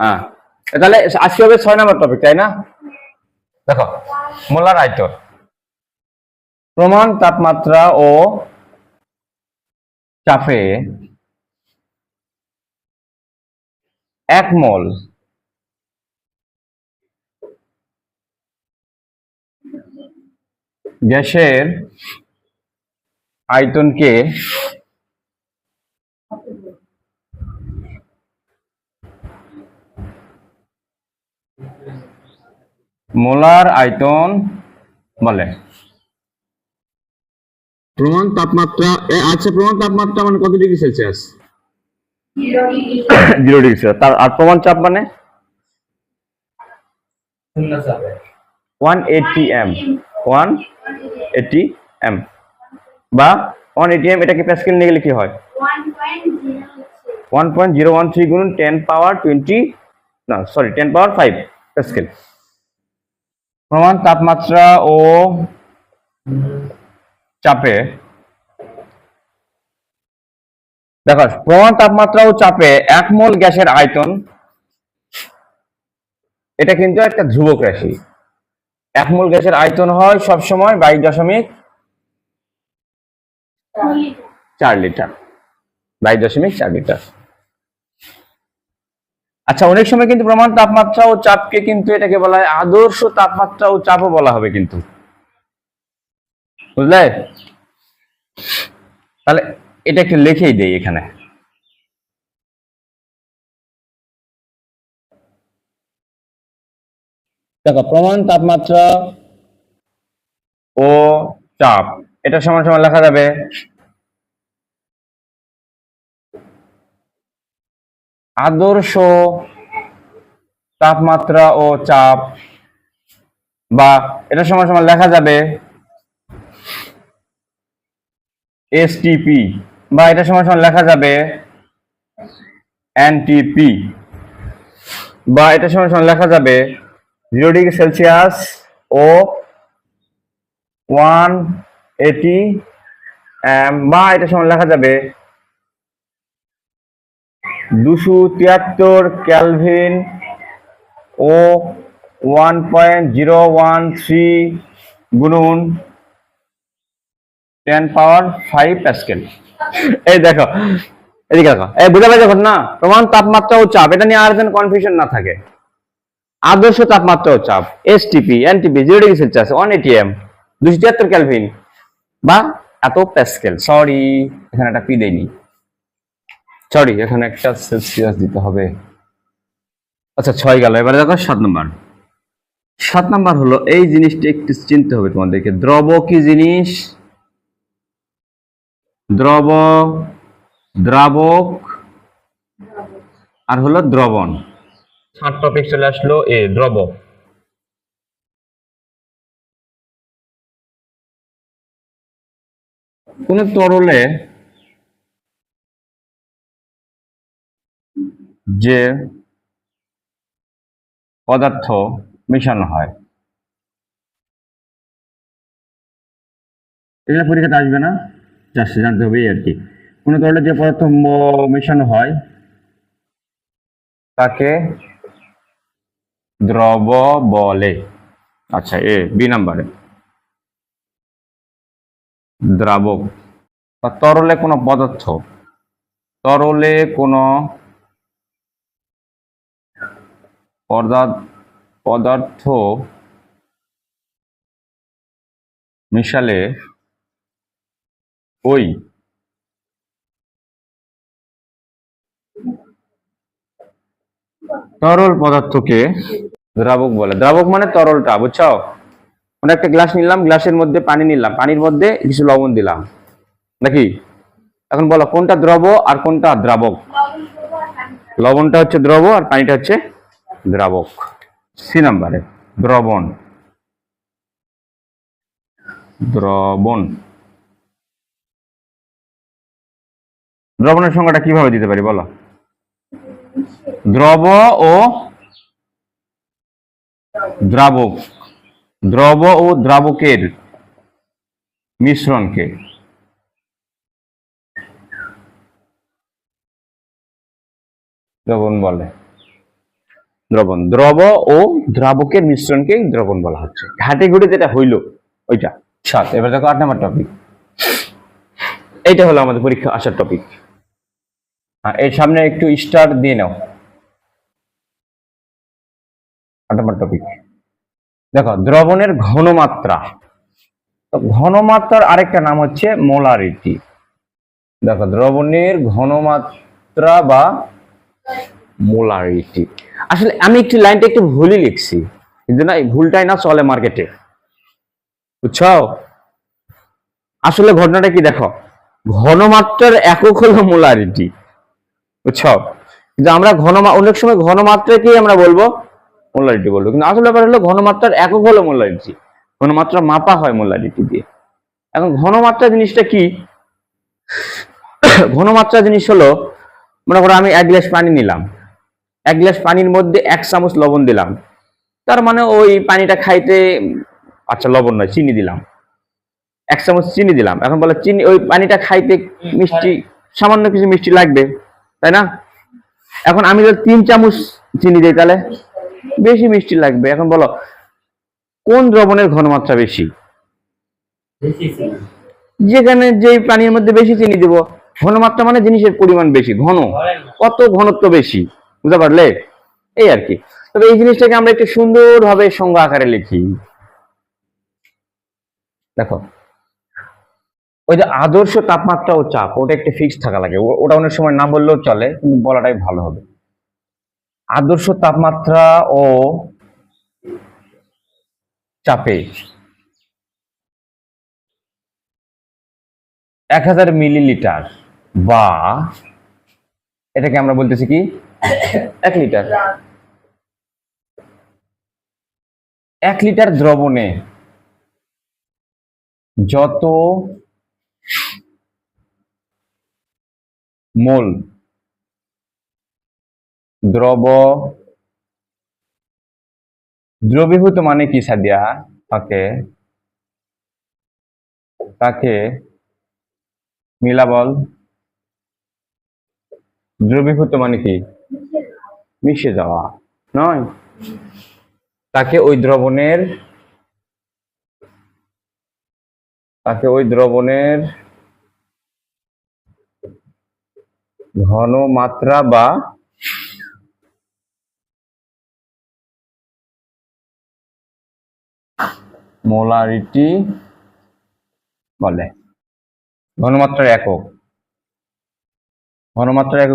হ্যাঁ, তাহলে আসি হবে 6 নম্বর টপিক, তাই না? দেখো, মোলার আয়তন, প্রমাণ তাপমাত্রা ও চাপে 1 মোল গ্যাসের আয়তনকে মোলার আয়তন বলে। প্রমাণ তাপমাত্রা, আচ্ছা প্রমাণ তাপমাত্রা মানে কত ডিগ্রি সেলসিয়াস? 0 degree Celsius. আর প্রমাণ চাপ মানে 180 এম, 180 এম বা 180 এম, এটাকে প্যাসকেল নিয়ে গেলে কি হয়? 1.013 গুণন 10 পাওয়ার 20, না সরি 10 পাওয়ার 5 প্যাসকেল। প্রমাণ তাপমাত্রা ও চাপে, দেখো প্রমাণ তাপমাত্রা ও চাপে 1 মোল গ্যাসের আয়তন, এটা কিন্তু একটা ধ্রুবক রাশি। 1 মোল গ্যাসের আয়তন হয় সবসময় 22.4 লিটার, 22.4 লিটার। আচ্ছা, অনেক সময় কিন্তু প্রমাণ তাপমাত্রা ও চাপকে কিন্তু এটাকে বলা হয় আদর্শ তাপমাত্রা ও চাপও বলা হবে কিন্তু, বুঝলে? তাহলে এটা একটু লিখেই দেই এখানে। দেখো, প্রমাণ তাপমাত্রা ও চাপ, এটা সমান সমান লেখা যাবে আদর্শ তাপমাত্রা ও চাপ, বা এটা সমান সমান লেখা যাবে এসটিপি, বা এটা সমান সমান লেখা যাবে এনটিপি, বা এটা সমান সমান লেখা যাবে 0 ডিগ্রি সেলসিয়াস ও 180 এম, বা এটা সমান লেখা যাবে 273 কেলভিন ও 1.013 গুণন 10 পাওয়ার 5 প্যাসকেল। এই দেখো, এদিকে দেখো, এই বুঝা যায় যখন না প্রমাণ তাপমাত্রা ও চাপ, এটা নিয়ে আর যেন কনফিউশন না থাকে। আদর্শ তাপমাত্রা ও চাপ এসটিপি, এনটিপি 0 ডিগ্রি সেলসিয়াস 180 এম, 273 কেলভিন বা এত প্যাসকেল। সরি, এখানে একটা পি দেয়নি, সরি এখানে একটা সেলসিয়াস দিতে হবে। আচ্ছা 6 গেল। এবারে দেখো 7 নম্বর। 7 নম্বর হলো এই জিনিসটা একটু চিনতে হবে তোমাদেরকে। দ্রব কি জিনিস? দ্রব, দ্রাবক আর হলো দ্রবণ। 7 টপিক চলে আসলো। দ্রব, কোন তরলে যে পদার্থ মেশানো হয়, এটা পরীক্ষাতে আসবে না, জানতে হবে আর কি। কোন তরলে যে পদার্থ মেশানো হয় তাকে দ্রব বলে। আচ্ছা, বি নাম্বারে দ্রাবক বা তরলে কোনো পদার্থ, তরলে কোনো পদার্থ মিশালে ওই তরল পদার্থকে দ্রাবক বলে। দ্রাবক মানে তরলটা, বুঝছো? মানে একটা গ্লাস নিলাম, গ্লাসের মধ্যে পানি নিলাম, পানির মধ্যে কিছু লবণ দিলাম, নাকি? এখন বলো কোনটা দ্রব আর কোনটা দ্রাবক? লবণটা হচ্ছে দ্রব আর পানিটা হচ্ছে দ্রাবক। সি নাম্বারে দ্রবণ, দ্রবণ। দ্রবণের সংজ্ঞাটা কিভাবে দিতে পারি বলো? দ্রব ও দ্রাবক, দ্রব ও দ্রাবকের মিশ্রণকে দ্রবণ বলে। দ্রবণ, দ্রব ও দ্রাবকের মিশ্রণকে দ্রবণ বলা হচ্ছে। ঘাটে ঘুটে যেটা হইলো ওইটা। 7, এবার দেখো 8 নম্বর টপিক। এইটা হলো আমাদের পরীক্ষা আসার টপিক। এর সামনে একটু স্টার দিয়ে নাও। 8 নম্বর টপিক দেখো, দ্রবণের ঘনমাত্রা। তো ঘনমাত্রার আরেকটা নাম হচ্ছে মোলারিটি। দেখো, দ্রবণের ঘনমাত্রা বা মোলারিটি। আসলে আমি একটু লাইনটা একটু ভুলই লিখছি, কিন্তু না, এই ভুলটাই না চলে মার্কেটে, বুঝছো? আসলে ঘটনাটা কি দেখো, ঘনমাত্রার একক হলো মোলারিটি, বুঝছো? কিন্তু আমরা অনেক সময় ঘনমাত্রাকে আমরা বলবো মোলারিটি বলবো, কিন্তু আসলে ব্যাপার হলো ঘনমাত্রার একক হলো মোলারিটি। ঘনমাত্রা মাপা হয় মোলারিটি দিয়ে। এখন ঘনমাত্রা জিনিসটা কি? ঘনমাত্রা জিনিস হলো, মনে করো আমি 1 গ্লাস পানি নিলাম, 1 গ্লাস পানির মধ্যে 1 চামচ লবণ দিলাম, তার মানে ওই পানিটা খাইতে, আচ্ছা লবণ নয়, চিনি দিলাম, 1 চামচ চিনি দিলাম। এখন বলে চিনি, ওই পানিটা খাইতে মিষ্টি, সামান্য কিছু মিষ্টি লাগবে, তাই না? এখন আমি যদি 3 চামচ চিনি দিই, তাহলে বেশি মিষ্টি লাগবে। এখন বলো কোন দ্রবণের ঘনমাত্রা বেশি? যেখানে যে পানির মধ্যে বেশি চিনি দিব, ঘনমাত্রা মানে জিনিসের পরিমাণ বেশি, ঘন, কত ঘনত্ব বেশি, বুঝতে পারলে? এই আর কি। তবে এই জিনিসটাকে আমরা একটু সুন্দরভাবে সংজ্ঞা আকারে লিখি। দেখো, ওই যে আদর্শ তাপমাত্রা ও চাপ, ওটা একটা ফিক্স থাকা লাগে। ওটা অনেক সময় না বললেও চলে, কিন্তু বলাটাই ভালো হবে। আদর্শ তাপমাত্রা ও চাপে 1000 মিলিলিটার, বা এটাকে আমরা বলতেছি কি 1 লিটার। 1 লিটার দ্রবণে যত মোল দ্রবীভূত মানে কি সাদিয়া, তাকে মিলা বল। দ্রবীভূত মানে কি? মিশে যাওয়া নয়, তাকে ওই দ্রবণের ঘনমাত্রা বা মোলারিটি বলে। ঘনমাত্রার একক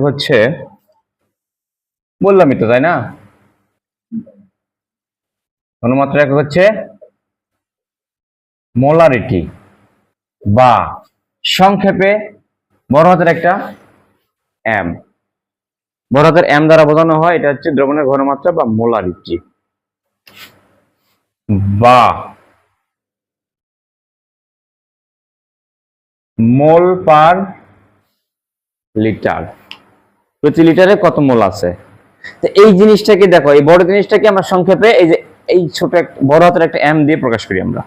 হচ্ছে, বললামই তো, তাই না? ঘনমাত্রার একক হচ্ছে মোলারিটি, বা সংক্ষেপে বড় হাতের একটা এম, বড় হাতের এম দ্বারা বোঝানো হয়, এটা হচ্ছে দ্রবণের ঘনমাত্রা বা মোলারিটি, বা মোল পার লিটার। প্রতি লিটারে কত মোল আছে। তো এই জিনিসটাকে দেখো, এই বড় জিনিসটাকে আমরা সংক্ষেপে এই যে এই ছোট বড় হাতের একটা এম দিয়ে প্রকাশ করি আমরা।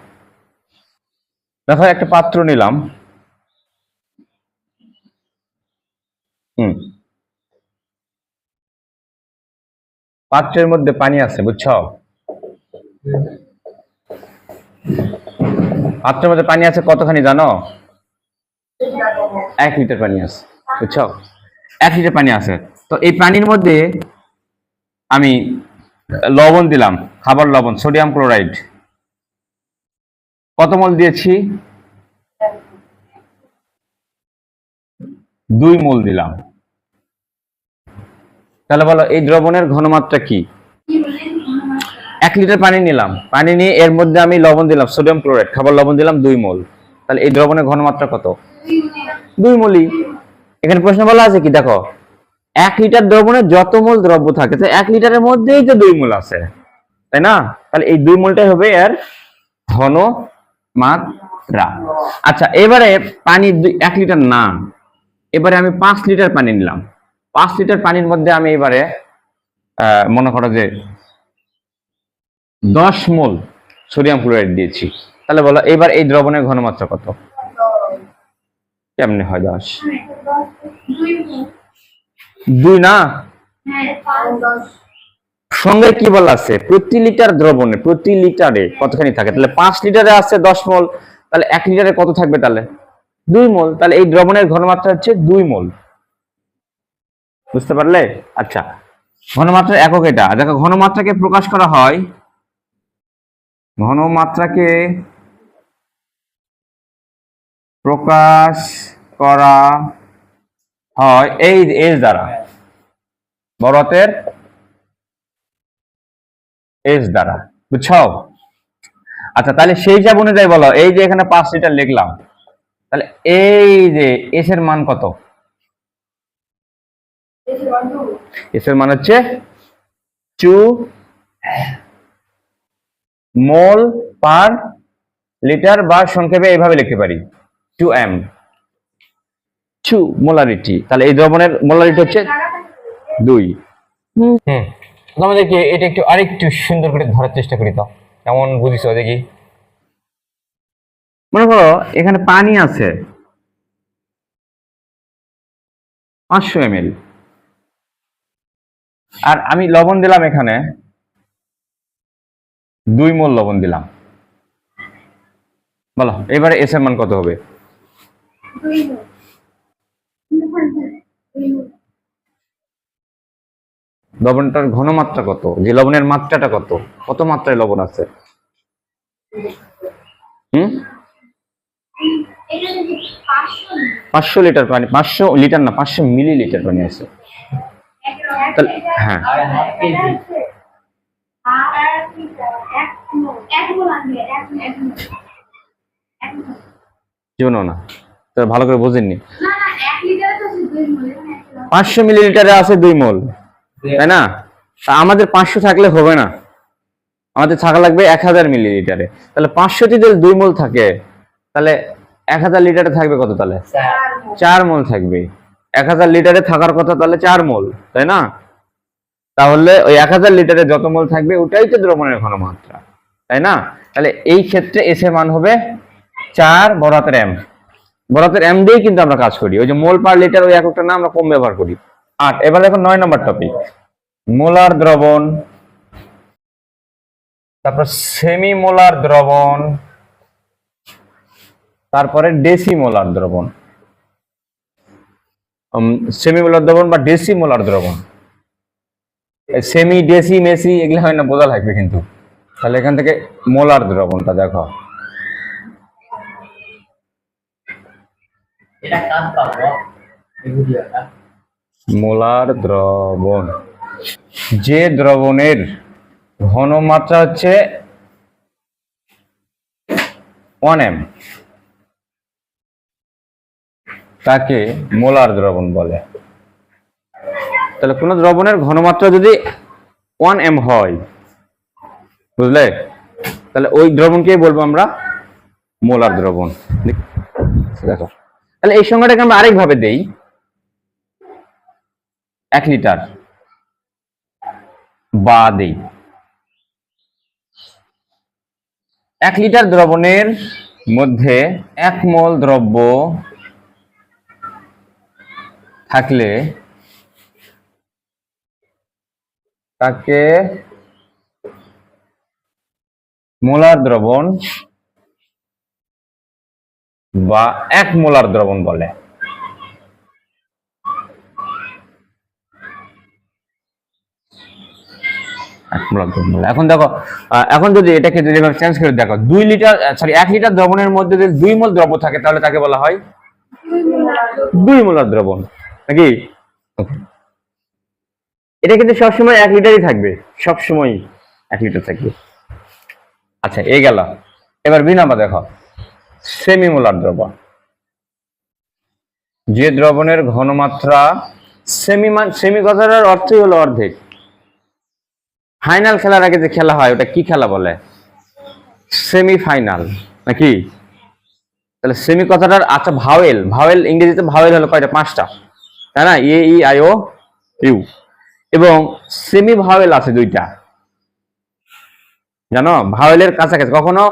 দেখো, একটা পাত্র নিলাম, পাত্রের মধ্যে পানি আছে, বুঝছো? পাত্রের মধ্যে পানি আছে কতখানি জানো? 1 লিটার পানি আছে, বুঝছো? 1 লিটার পানি আছে। তো এই পানির মধ্যে আমি লবণ দিলাম, খাবার লবণ, সোডিয়াম ক্লোরাইড, কত মোল দিয়েছি? 2 মোল দিলাম। তাহলে বলো এই দ্রবণের ঘনমাত্রা কি? 1 লিটার পানি নিলাম, পানি নিয়ে এর মধ্যে আমি লবণ দিলাম, সোডিয়াম ক্লোরাইড, খাবার লবণ দিলাম 2 মোল। তাহলে এই দ্রবণের ঘনমাত্রা কত? 2 মোলই। এখানে প্রশ্ন বলা আছে কি, দেখো 1 লিটার দ্রবণে যত মোল দ্রব্য থাকে, তো 1 লিটারের মধ্যেই তো 2 মোল আছে, তাই না? তাহলে এই 2 মোলটাই হবে এর ঘনমাত্রা। আচ্ছা, এবারে পানি 1 লিটার না, এবারে আমি 5 লিটার পানি নিলাম। 5 লিটার পানির মধ্যে আমি এবারে মনে করো যে 10 মোল সোডিয়াম ক্লোরাইড দিয়েছি। তাহলে বলো এবার এই দ্রবণের ঘনমাত্রা কত? কেমনে হয় 10? 2 না, সঙ্গে কি বলা আছে, প্রতি লিটার দ্রবণে প্রতি লিটারে কতখানি থাকে, তাহলে 5 লিটারে আছে 10 মোল, তাহলে 1 লিটারে কত থাকবে, তাহলে 2 মোল। তাহলে এই দ্রবণের ঘনমাত্রা হচ্ছে 2 মোল। বুঝতে পারলে? আচ্ছা, ঘনমাত্রার একক এটা। দেখো, ঘনমাত্রাকে প্রকাশ করা হয়, ঘনমাত্রাকে প্রকাশ করা হয় এই এস দ্বারা, বড় হাতের এস দ্বারা। বুঝছো? আচ্ছা, তাহলে সেই হিসাব অনুযায়ী বলো, এই যে এখানে 5 লিটার লিখলাম, তাহলে এই যে এস এর মান কত? এস এর মান হচ্ছে 2 মোল পার লিটার, বা সংক্ষেপে এইভাবে লিখতে পারি 2m, 2 মোলারিটি। তাহলে এই দ্রবণের মোলারিটি হচ্ছে 2। তোমাদেরকে এটা একটু আরেকটু সুন্দর করে ধরার চেষ্টা করি, তো কেমন বুঝিছো দেখি। মনে করো এখানে পানি আছে 500 ml, আর আমি লবণ দিলাম এখানে 2 মোল লবণ দিলাম। বলো এবারে এস এর মান কত হবে? লবণটার ঘনমাত্রা কত, যে লবণের মাত্রাটা কত, কত মাত্রায় লবণ আছে? হুম, 500 লিটার পানি, 500 লিটার না, 500 মিলিলিটার পানি আছে। তাহলে হ্যাঁ, জীবনও না, তো ভালো করে বুঝেননি। 500 মিলিলিটারে আছে 2 মোল, তাই না? তা আমাদের 500 থাকলে হবে না, আমাদের থাকা লাগবে 1000 মিলিলিটারে। তাহলে 500 তে যদি 2 মোল থাকে, তাহলে 1000 লিটারে থাকবে কত? তাহলে 4 মোল থাকবে। 1000 লিটারে থাকার কথা তাহলে 4 মোল, তাই না? তাহলে ওই 1000 লিটারে যত মোল থাকবে ওটাই তো দ্রবণের ঘনমাত্রা, তাই না? তাহলে এই ক্ষেত্রে এস এর মান হবে 4 বড় হাতের এম। বড় হাতের এম দিয়েই কিন্তু আমরা কাজ করি, ওই যে মোল পার লিটার ওই এককটা না আমরা কম ব্যবহার করি। 8। এবার দেখো 9 নম্বর টপিক, মোলার দ্রবণ, তারপর সেমি মোলার দ্রবণ, তারপরে ডেসিমোলার দ্রবণ। সেমি মোলার দ্রবণ বা ডেসিমোলার দ্রবণ, সেমি ডেসি মেসি এগুলো হয় না, বোঝা লাগবে কিন্তু। তাহলে এখান থেকে মোলার দ্রবণটা দেখো, মোলার দ্রবণ, যে দ্রবণের ঘনমাত্রা হচ্ছে 1m তাকে মোলার দ্রবণ বলে। তাহলে কোন দ্রবণের ঘনমাত্রা যদি 1m হয়, বুঝলে, তাহলে ওই দ্রবণকেই বলবো আমরা মোলার দ্রবণ। দেখো, তাহলে এই সংখ্যাটাকে আমরা আরেকভাবে দেই, 1 লিটার বা দেই 1 লিটার দ্রবণের মধ্যে 1 মোল দ্রব্য থাকলে তাকে মোলার দ্রবণ বা 1 মোলার দ্রবণ বলে। এখন দেখো, এখন যদি এটাকে যদি চেঞ্জ করে দেখো, 2 লিটার সরি 1 লিটার দ্রবণের মধ্যে যদি 2 মোল দ্রব্য থাকে, তাহলে তাকে বলা হয় 2 মোলার দ্রবণ, নাকি? এটা কিন্তু সবসময় 1 লিটারই থাকবে, সবসময় 1 লিটার থাকবে। আচ্ছা, এই গেল। এবার বি নাম্বার দেখো, সেমি মোলার দ্রবণ, যে দ্রবণের ঘনমাত্রা সেমি কথাটার অর্থই হলো অর্ধেক। ফাইনাল খেলার আগে যে খেলা হয় ওটা কি খেলা বলে? সেমিফাইনাল, নাকি? তাহলে সেমি কথাটার, আচ্ছা ভাওয়েল, ভাওয়েল ইংরেজিতে ভাওয়েল হলো কয়টা? 5টা, তাই না? এ ই আই ও ইউ। এবং সেমি ভাওয়েল আছে 2টা, জানো? ভাওয়েলের কাছাকাছি, কখনো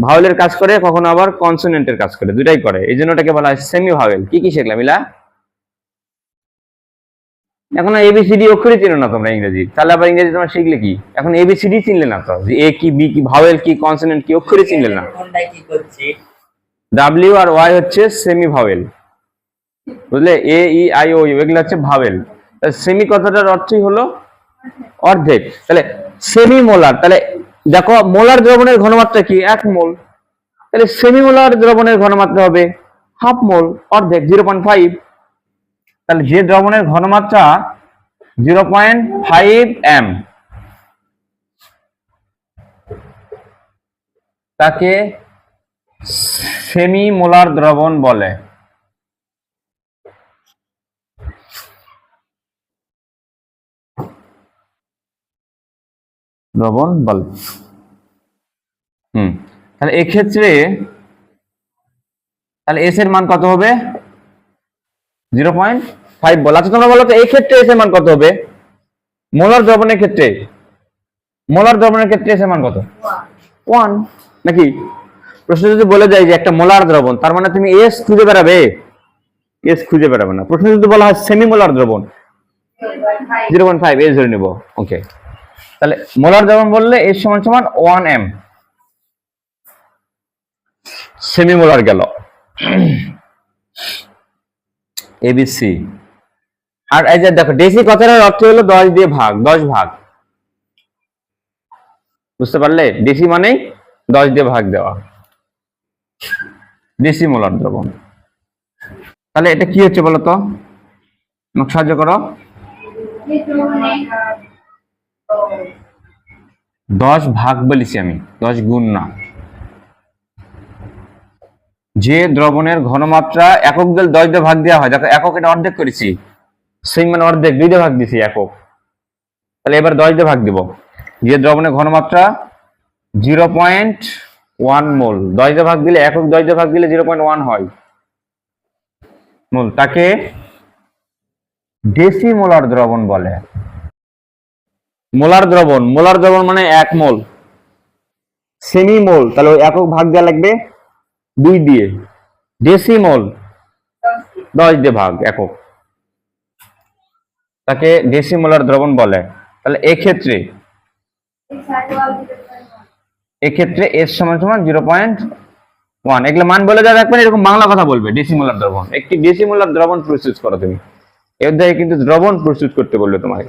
ভাওয়েলের কাজ করে, কখনো আবার কনসোনেন্টের কাজ করে, দুটাই করে। এই জন্য ওটাকে বলা হয় সেমি ভাওয়েল। কি কি শিখলাম ইলা? এখন এবিসিডি অক্ষরই চিনো না তোমরা ইংরেজি, তাহলে আবার ইংরেজি তোমরা শিখলে কি? এখন এবিসিডি চিনলে না তো, যে এ কি, বি কি, ভাওয়েল কি, কনসোনেন্ট কি, অক্ষরই চিনলে না। কি করছি? ডাব্লিউ আর ওয়াই হচ্ছে সেমি ভাওয়েল, বুঝলে? এ ই আই ও ইউ এগুলো হচ্ছে ভাওয়েল। সেমি কথাটার অর্থই হলো অর্ধেক। তাহলে সেমি মোলার, তাহলে দেখো মোলার দ্রবণের ঘনমাত্রা কি? 1 মোল। তাহলে সেমি মোলার দ্রবণের ঘনমাত্রা হবে হাফ মোল, অর্ধেক 0.5। তাহলে যে দ্রবণের ঘনমাত্রা 0.5 এম তাকে সেমি মোলার দ্রবণ বলে। দ্রবণ বলে। তাহলে এক্ষেত্রে তাহলে এস এর মান কত হবে? 0.5 বল। আচ্ছা তোমরা বলো তো এই ক্ষেত্রে এস এর মান কত হবে? মোলার দ্রবণের ক্ষেত্রে, মোলার দ্রবণের ক্ষেত্রে এস এর মান কত? 1 নাকি? প্রশ্ন যদি বলে যায় যে একটা মোলার দ্রবণ, তার মানে তুমি এস খুঁজে বেড়াবে? এস খুঁজে বেড়াবে না। প্রশ্ন যদি বলা হয় সেমি মোলার দ্রবণ, 0.5 এস ধরে নিব। ওকে, তাহলে মোলার দ্রবণ বললে এস সমান সমান 1 এম। সেমি মোলার গেল এবিসি। আর এই যে দেখো ডেসি কথাটার অর্থ হলো 10 দিয়ে ভাগ, 10 ভাগ, বুঝতে পারলে? ডেসি মানে 10 দিয়ে ভাগ দেওয়া, ডেসি মোলার দ্রবণ। তাহলে এটা কি হচ্ছে বলো তো, আমাকে সাহায্য করো। 10 ভাগ বলেছি আমি, 10 গুণ না। যে দ্রবণের ঘনমাত্রা একক দিলে 10 দিয়ে ভাগ দেওয়া হয়, দেখো একক এটা অর্ধেক করেছি, সেই মানে অর্ধেক 2 দিয়ে ভাগ দিছি একক, তাহলে এবার 10 দিয়ে ভাগ দিব। যে দ্রবণের ঘনমাত্রা 0.1 মোল, 10 দিয়ে ভাগ দিলে একক, 10 দিয়ে ভাগ দিলে 0.1 হয় মোল, তাকে ডেসি মোলার দ্রবণ বলে। মোলার দ্রবণ, মোলার দ্রবণ মানে 1 মোল। সেমি মোল তাহলে ওই একক ভাগ দেওয়া লাগবে 2 দিয়ে, ডেসি মোল 10 দিয়ে ভাগ একক, তাকে ডেসি মোলার দ্রবণ বলে। তাহলে এক্ষেত্রে এস সমান সমান 0.1। এগুলো মান বলে যাবে, একবার এরকম বাংলা কথা বলবে। ডেসিমোলার দ্রবণ, একটি ডেসিমোলার দ্রবণ প্রস্তুত করো তুমি, এর দ্বারা কিন্তু দ্রবণ প্রস্তুত করতে বলবে তোমাকে।